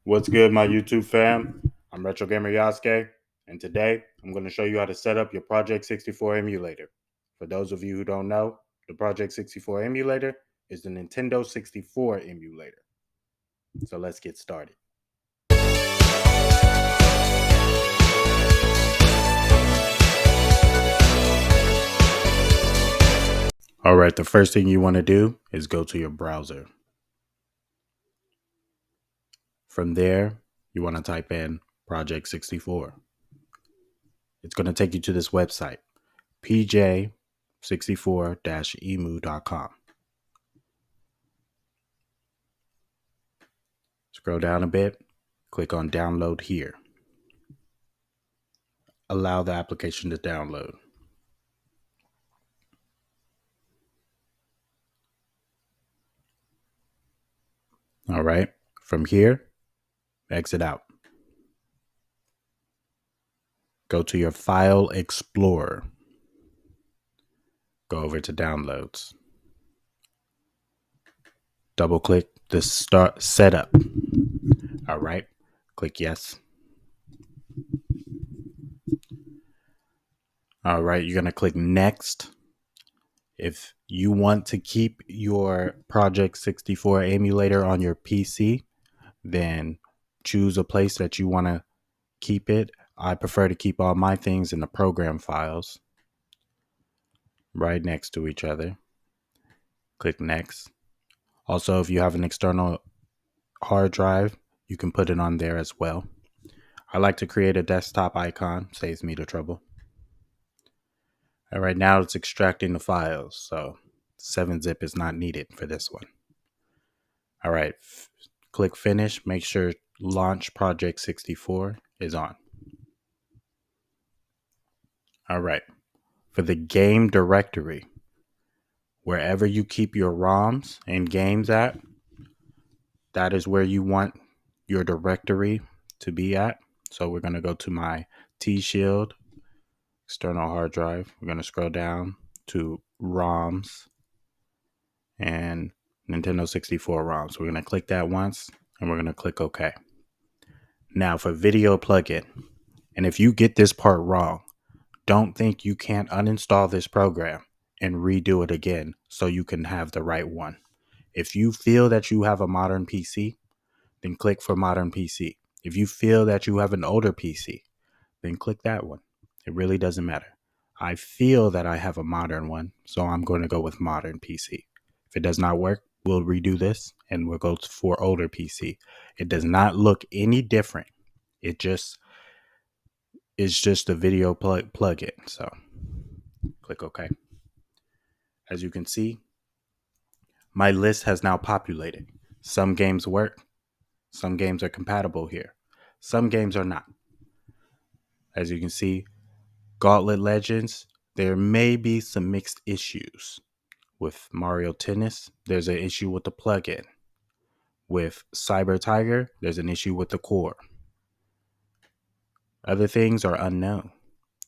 What's good, my YouTube fam? I'm Retro Gamer Yasuke, and today I'm going to show you how to set up your Project64 emulator. For those of you who don't know, the Project64 emulator is the Nintendo 64 emulator. So let's get started. All right, the first thing you want to do is go to your browser. From there, you want to type in Project64. It's going to take you to this website, pj64-emu.com. Scroll down a bit, click on download here. Allow the application to download. All right, from here, exit out. Go to your File Explorer. Go over to Downloads. Double click the Start Setup. All right, click Yes. All right, you're going to click Next. If you want to keep your Project64 emulator on your PC, then choose a place that you want to keep it. I prefer to keep all my things in the program files right next to each other. Click Next. Also, if you have an external hard drive, you can put it on there as well. I like to create a desktop icon, saves me the trouble. All right, now it's extracting the files, so 7-zip is not needed for this one. All right, click Finish. Make sure Launch Project64 is on. All right, for the game directory, wherever you keep your ROMs and games at, that is where you want your directory to be at. So we're going to go to my T-Shield external hard drive. We're going to scroll down to ROMs and Nintendo 64 ROMs. We're going to click that once and we're going to click OK. Now for video plugin, and if you get this part wrong, don't think you can't uninstall this program and redo it again so you can have the right one. If you feel that you have a modern PC, then click for modern PC. If you feel that you have an older PC, then click that one. It really doesn't matter. I feel that I have a modern one, so I'm going to go with modern PC. If it does not work, we'll redo this and we'll go for older PC. It does not look any different. It's just a video plug-in. So click OK. As you can see, my list has now populated. Some games work. Some games are compatible here. Some games are not. As you can see, Gauntlet Legends, there may be some mixed issues. With Mario Tennis, there's an issue with the plugin. With Cyber Tiger, there's an issue with the core. Other things are unknown,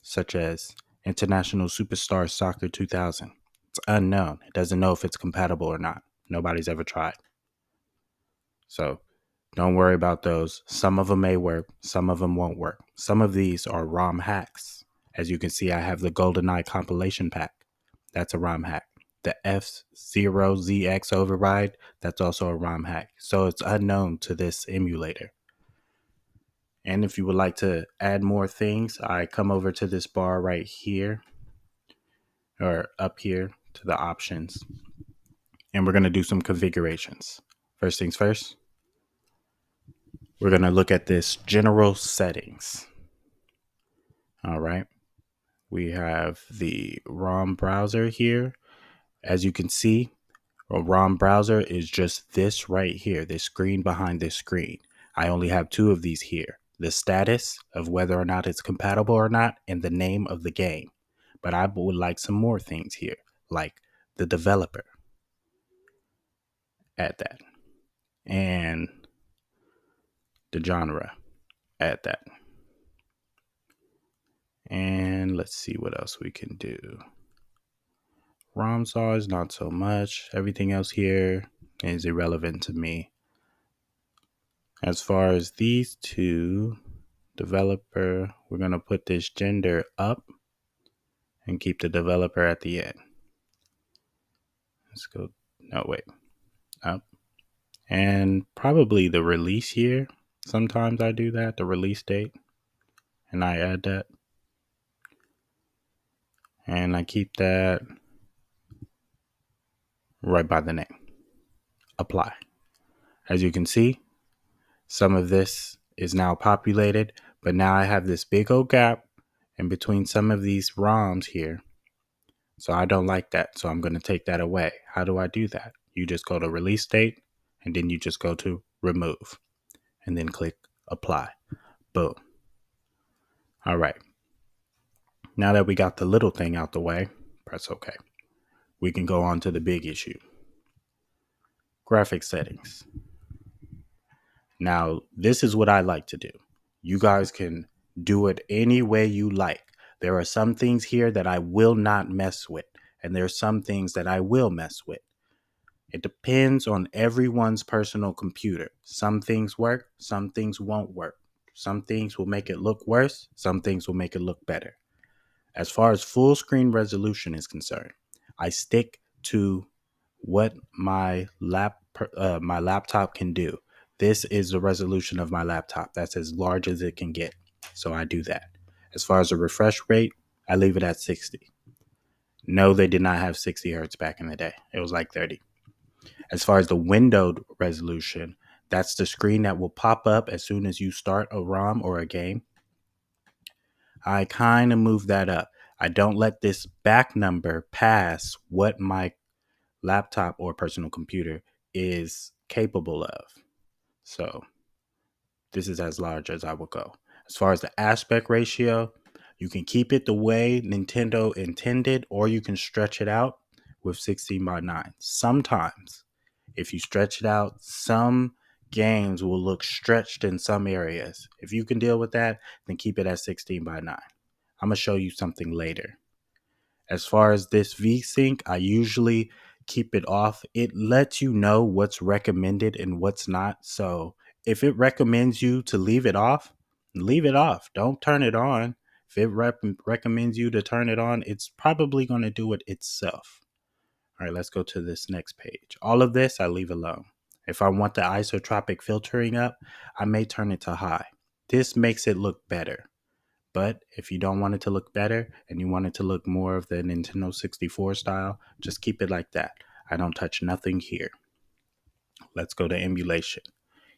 such as International Superstar Soccer 2000. It's unknown. It doesn't know if it's compatible or not. Nobody's ever tried. So don't worry about those. Some of them may work. Some of them won't work. Some of these are ROM hacks. As you can see, I have the GoldenEye compilation pack. That's a ROM hack. The F0ZX override, that's also a ROM hack. So it's unknown to this emulator. And if you would like to add more things, I come over to this bar right here, or up here to the options. And we're going to do some configurations. First things first, we're going to look at this general settings. All right. We have the ROM browser here. As you can see, a ROM browser is just this right here, this screen behind this screen. I only have two of these here. The status of whether or not it's compatible or not, and the name of the game. But I would like some more things here, like the developer. Add that. And the genre. Add that. And let's see what else we can do. ROM size, not so much. Everything else here is irrelevant to me. As far as these two, developer, we're going to put this gender up and keep the developer at the end. Let's go, no, wait, up. And probably the release year. Sometimes I do that, the release date, and I add that. And I keep that right by the name. Apply. As you can see, some of this is now populated, but now I have this big old gap in between some of these ROMs here. So I don't like that. So I'm going to take that away. How do I do that? You just go to release date and then you just go to remove and then click apply. Boom. All right. Now that we got the little thing out the way, press OK. We can go on to the big issue. Graphic settings. Now, this is what I like to do. You guys can do it any way you like. There are some things here that I will not mess with, and there are some things that I will mess with. It depends on everyone's personal computer. Some things work, some things won't work. Some things will make it look worse, some things will make it look better. As far as full screen resolution is concerned, I stick to what my laptop can do. This is the resolution of my laptop. That's as large as it can get. So I do that. As far as the refresh rate, I leave it at 60. No, they did not have 60 hertz back in the day. It was like 30. As far as the windowed resolution, that's the screen that will pop up as soon as you start a ROM or a game. I kind of move that up. I don't let this back number pass what my laptop or personal computer is capable of. So this is as large as I will go. As far as the aspect ratio, you can keep it the way Nintendo intended, or you can stretch it out with 16:9. Sometimes, if you stretch it out, some games will look stretched in some areas. If you can deal with that, then keep it at 16:9. I'm going to show you something later. As far as this VSync, I usually keep it off. It lets you know what's recommended and what's not. So if it recommends you to leave it off, leave it off. Don't turn it on. If it recommends you to turn it on, it's probably going to do it itself. All right, let's go to this next page. All of this I leave alone. If I want the isotropic filtering up, I may turn it to high. This makes it look better. But if you don't want it to look better and you want it to look more of the Nintendo 64 style, just keep it like that. I don't touch nothing here. Let's go to emulation.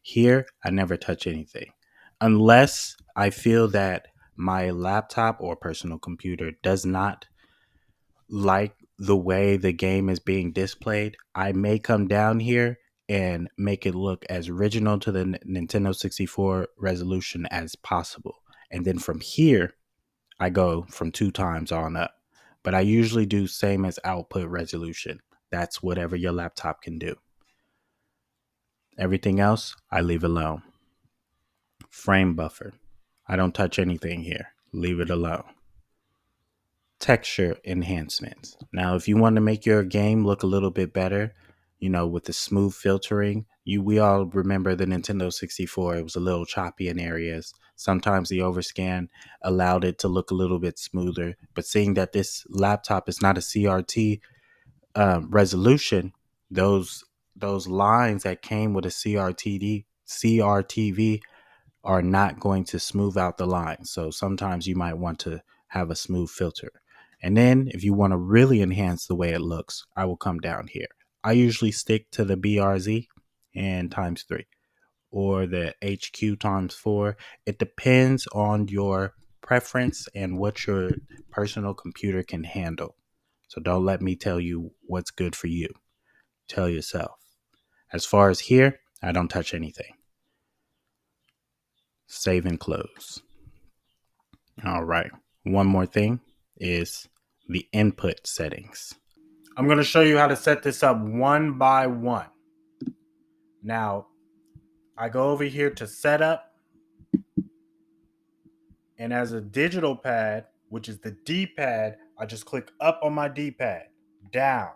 Here, I never touch anything. Unless I feel that my laptop or personal computer does not like the way the game is being displayed, I may come down here and make it look as original to the Nintendo 64 resolution as possible. And then from here, I go from 2 times on up. But I usually do same as output resolution. That's whatever your laptop can do. Everything else, I leave alone. Frame buffer. I don't touch anything here. Leave it alone. Texture enhancements. Now, if you want to make your game look a little bit better, with the smooth filtering, we all remember the Nintendo 64. It was a little choppy in areas. Sometimes the overscan allowed it to look a little bit smoother. But seeing that this laptop is not a CRT resolution, those lines that came with a CRTV are not going to smooth out the line. So sometimes you might want to have a smooth filter. And then if you want to really enhance the way it looks, I will come down here. I usually stick to the BRZ and ×3 or the HQ ×4. It depends on your preference and what your personal computer can handle. So don't let me tell you what's good for you. Tell yourself. As far as here, I don't touch anything. Save and close. All right. One more thing is the input settings. I'm going to show you how to set this up one by one. Now, I go over here to setup, and as a digital pad, which is the D-pad, I just click up on my D-pad, down,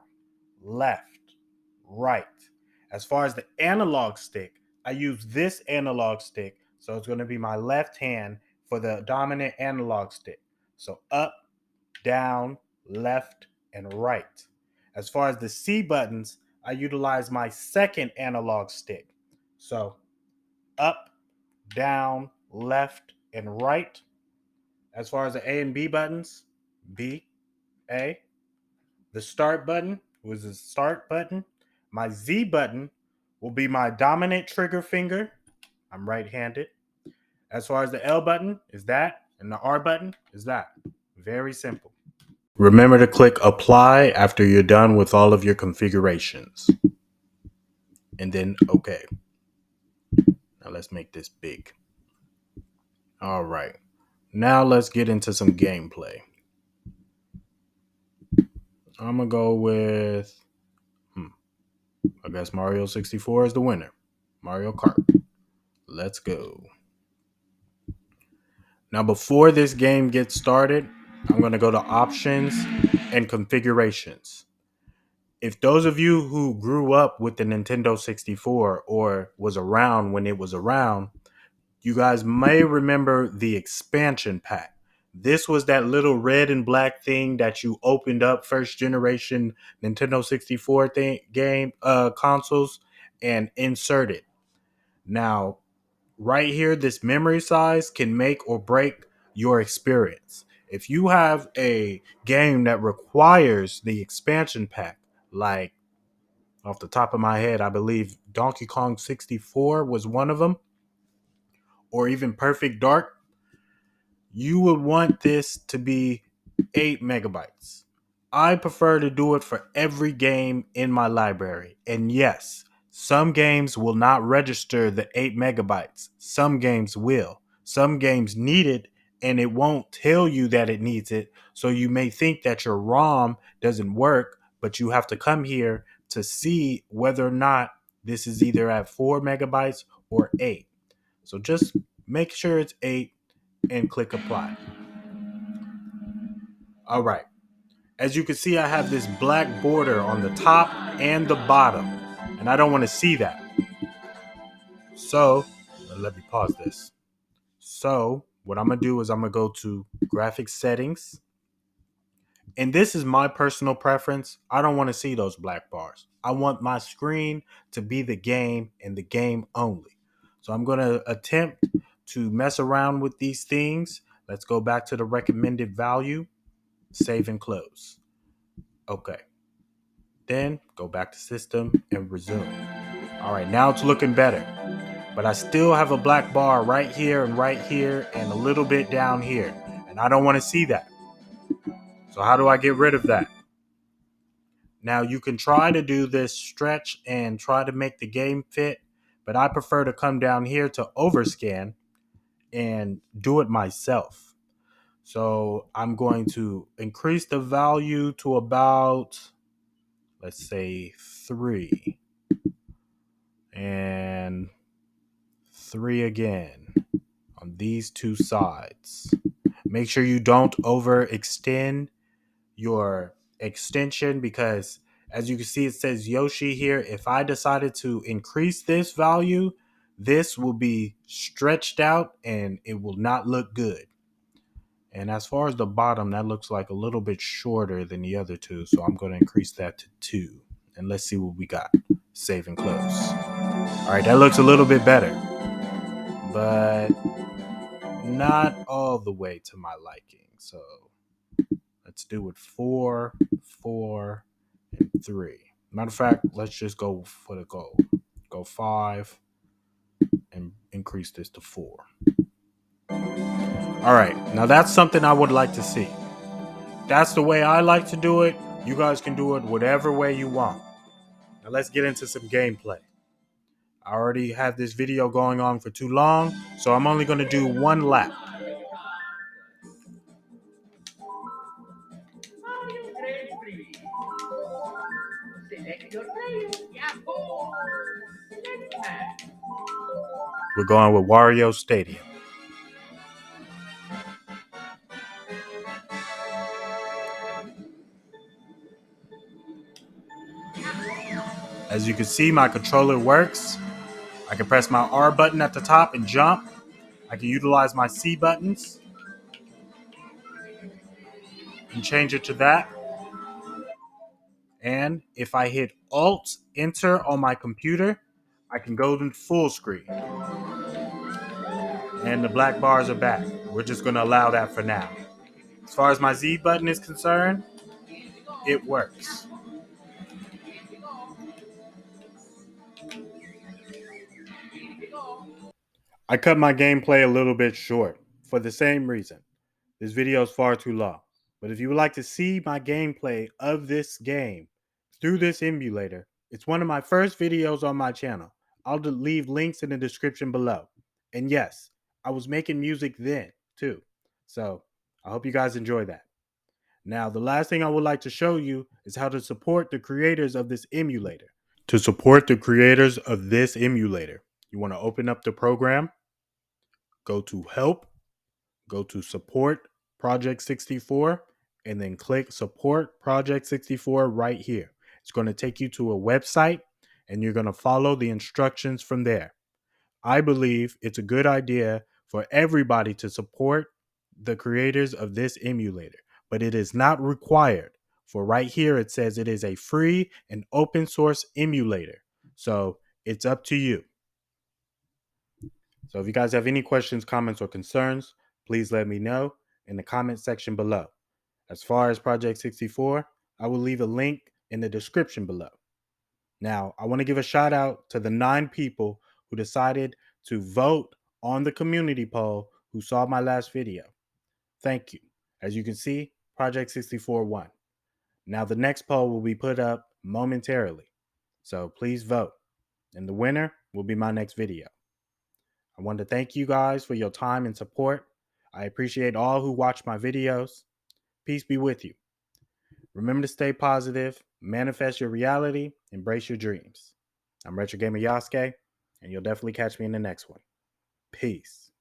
left, right. As far as the analog stick, I use this analog stick. So it's going to be my left hand for the dominant analog stick. So up, down, left, and right. As far as the C buttons, I utilize my second analog stick. So up, down, left, and right. As far as the A and B buttons, B, A. The start button was the start button. My Z button will be my dominant trigger finger. I'm right-handed. As far as the L button is that, and the R button is that. Very simple. Remember to click apply after you're done with all of your configurations. And then okay. Now let's make this big. All right. Now let's get into some gameplay. I'm going to go with, I guess Mario 64 is the winner. Mario Kart. Let's go. Now, before this game gets started, I'm going to go to options and configurations. If those of you who grew up with the Nintendo 64 or was around when it was around, you guys may remember the expansion pack. This was that little red and black thing that you opened up first generation Nintendo 64 consoles and inserted. Now, right here, this memory size can make or break your experience. If you have a game that requires the expansion pack, like off the top of my head, I believe Donkey Kong 64 was one of them, or even Perfect Dark, you would want this to be 8 megabytes. I prefer to do it for every game in my library. And yes, some games will not register the 8 megabytes. Some games will. Some games need it and it won't tell you that it needs it. So you may think that your ROM doesn't work, but you have to come here to see whether or not this is either at 4 megabytes or 8. So just make sure it's 8 and click apply. All right. As you can see, I have this black border on the top and the bottom, and I don't want to see that. So let me pause this. So what I'm going to do is I'm going to go to graphics settings. And this is my personal preference. I don't want to see those black bars. I want my screen to be the game and the game only. So I'm going to attempt to mess around with these things. Let's go back to the recommended value, save and close. Okay. Then go back to system and resume. All right, now it's looking better. But I still have a black bar right here and a little bit down here. And I don't want to see that. So how do I get rid of that? Now you can try to do this stretch and try to make the game fit, but I prefer to come down here to overscan and do it myself. So I'm going to increase the value to about, let's say 3. And 3 again on these two sides. Make sure you don't overextend your extension because as you can see, it says Yoshi here. If I decided to increase this value, this will be stretched out and it will not look good. And as far as the bottom, that looks like a little bit shorter than the other two. So I'm going to increase that to 2. And let's see what we got. Save and close. All right, that looks a little bit better, but not all the way to my liking. So let's do it 4, 4, and 3. Matter of fact, let's just go for the goal. Go 5 and increase this to 4. All right, now that's something I would like to see. That's the way I like to do it. You guys can do it whatever way you want. Now let's get into some gameplay. I already have this video going on for too long, so I'm only going to do one lap. We're going with Wario Stadium. As you can see, my controller works. I can press my R button at the top and jump. I can utilize my C buttons and change it to that. And if I hit Alt Enter on my computer, I can go to full screen. And the black bars are back. We're just going to allow that for now. As far as my Z button is concerned, it works. I cut my gameplay a little bit short for the same reason. This video is far too long. But if you would like to see my gameplay of this game through this emulator, it's one of my first videos on my channel. I'll leave links in the description below. And yes, I was making music then too. So I hope you guys enjoy that. Now, the last thing I would like to show you is how to support the creators of this emulator. To support the creators of this emulator, you want to open up the program, go to Help, go to Support Project64, and then click Support Project64 right here. It's going to take you to a website, and you're going to follow the instructions from there. I believe it's a good idea for everybody to support the creators of this emulator, but it is not required. For right here, it says it is a free and open source emulator. So it's up to you. So if you guys have any questions, comments, or concerns, please let me know in the comment section below. As far as Project64, I will leave a link in the description below. Now, I want to give a shout out to the 9 people who decided to vote on the community poll who saw my last video. Thank you. As you can see, Project64 won. Now, the next poll will be put up momentarily. So please vote. And the winner will be my next video. I want to thank you guys for your time and support. I appreciate all who watch my videos. Peace be with you. Remember to stay positive, manifest your reality, embrace your dreams. I'm Retro Gamer Yasuke, and you'll definitely catch me in the next one. Peace.